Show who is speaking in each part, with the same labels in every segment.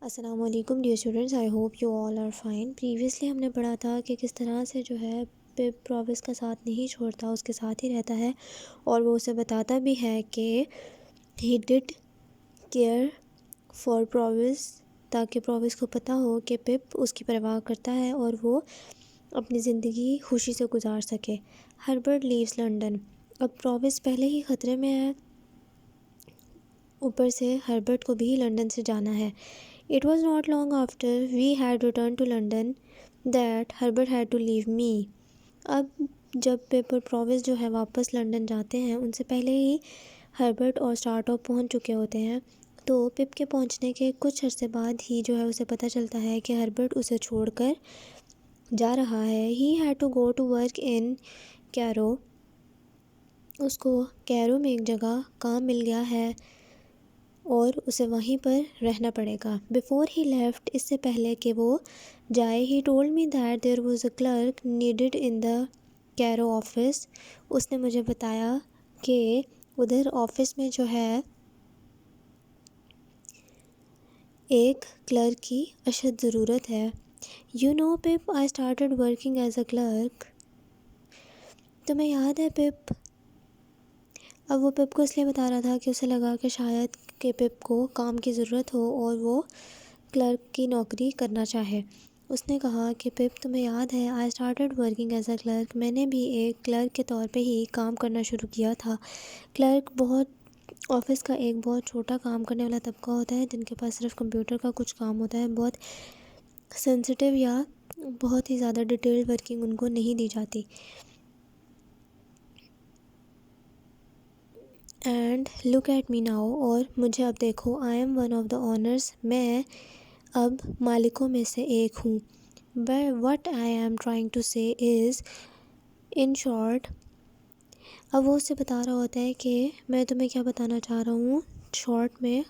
Speaker 1: السلام علیکم dear students, I hope you all are fine. Previously ہم نے پڑھا تھا کہ کس طرح سے جو ہے پپ پرووس کا ساتھ نہیں چھوڑتا، اس کے ساتھ ہی رہتا ہے اور وہ اسے بتاتا بھی ہے کہ ہی ڈڈ کیئر فار پرووس، تاکہ پرووس کو پتہ ہو کہ پپ اس کی پرواہ کرتا ہے اور وہ اپنی زندگی خوشی سے گزار سکے۔ Herbert leaves London. اب پرووس پہلے ہی خطرے میں ہے، اوپر سے ہربرٹ کو بھی لنڈن سے جانا ہے۔ It was not long after we had returned to London that Herbert had to leave me. اب جب پپ اور پرووس جو ہے واپس لنڈن جاتے ہیں، ان سے پہلے ہی ہربرٹ اور اسٹارٹاپ پہنچ چکے ہوتے ہیں، تو پپ کے پہنچنے کے کچھ عرصے بعد ہی جو ہے اسے پتہ چلتا ہے کہ ہربرٹ اسے چھوڑ کر جا رہا ہے۔ He had to go to work in Cairo. اس کو کیرو میں ایک جگہ کام مل گیا ہے اور اسے وہیں پر رہنا پڑے گا۔ Before he left، اس سے پہلے کہ وہ جائے، he told me that there was a clerk needed in the Cairo office. اس نے مجھے بتایا کہ ادھر آفس میں جو ہے ایک کلرک کی اشد ضرورت ہے۔ You know Pip, I started working as a clerk. تمہیں یاد ہے پپ؟ اب وہ پپ کو اس لیے بتا رہا تھا کہ اسے لگا کہ شاید کہ پپ کو کام کی ضرورت ہو اور وہ کلرک کی نوکری کرنا چاہے۔ اس نے کہا کہ پپ تمہیں یاد ہے I started working as a clerk، میں نے بھی ایک کلرک کے طور پہ ہی کام کرنا شروع کیا تھا۔ کلرک آفس کا ایک بہت چھوٹا کام کرنے والا طبقہ ہوتا ہے جن کے پاس صرف کمپیوٹر کا کچھ کام ہوتا ہے، بہت سینسیٹیو یا بہت ہی زیادہ ڈیٹیلڈ ورکنگ ان کو نہیں دی جاتی۔ And look at me now, اور مجھے اب دیکھو، I am one of the owners, میں اب مالکوں میں سے ایک ہوں۔ What I am trying to say is, in short, اب وہ اس سے بتا رہا ہوتا ہے کہ میں تمہیں کیا بتانا چاہ رہا ہوں شارٹ میں،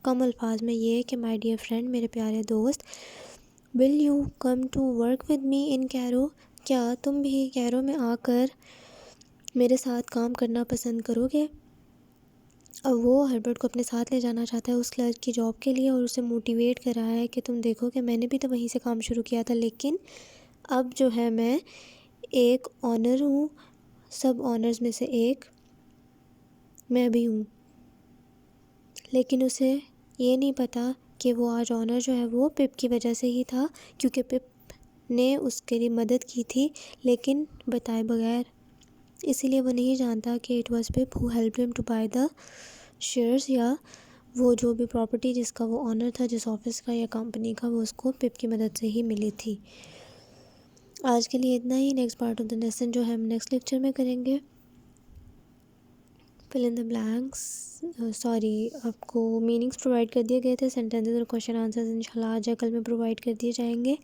Speaker 1: کم الفاظ میں، یہ کہ مائی ڈیئر فرینڈ، میرے پیارے دوست، will you come to work with me in Cairo, کیا تم بھی کیرو میں آ کر میرے ساتھ کام کرنا پسند کرو گے؟ اب وہ ہربرٹ کو اپنے ساتھ لے جانا چاہتا ہے اس کلرک کی جاب کے لیے اور اسے موٹیویٹ کر رہا ہے کہ تم دیکھو کہ میں نے بھی تو وہیں سے کام شروع کیا تھا، لیکن اب جو ہے میں ایک آنر ہوں، سب آنرز میں سے ایک میں بھی ہوں۔ لیکن اسے یہ نہیں پتا کہ وہ آج آنر جو ہے وہ پپ کی وجہ سے ہی تھا، کیونکہ پپ نے اس کے لیے مدد کی تھی لیکن بتائے بغیر، اسی لیے وہ نہیں جانتا کہ it was pip who help ہم ٹو بائی دا شیئرز، یا وہ جو بھی پراپرٹی جس کا وہ آنر تھا، جس آفس کا یا کمپنی کا، وہ اس کو پپ کی مدد سے ہی ملی تھی۔ آج کے لیے اتنا ہی۔ Next part of the lesson جو ہے ہم نیکسٹ لیکچر میں کریں گے۔ فل ان دا بلینکس، آپ کو میننگس پرووائڈ کر دیے گئے تھے، سینٹینسز اور کوشچن آنسرز انشاءاللہ آج یا کل میں پرووائڈ کر دیے جائیں گے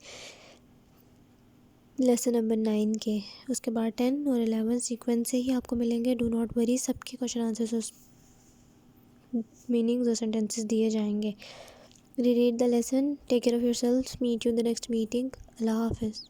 Speaker 1: لیسن نمبر 9 کے۔ اس کے بعد 10 اور 11 سیکوینس سے ہی آپ کو ملیں گے، ڈو ناٹ وری، سب کے کوشچن آنسرز اور میننگز اور سینٹینسز دیے جائیں گے۔ Reread the lesson, take care of yourself, meet you in the next meeting, اللہ حافظ۔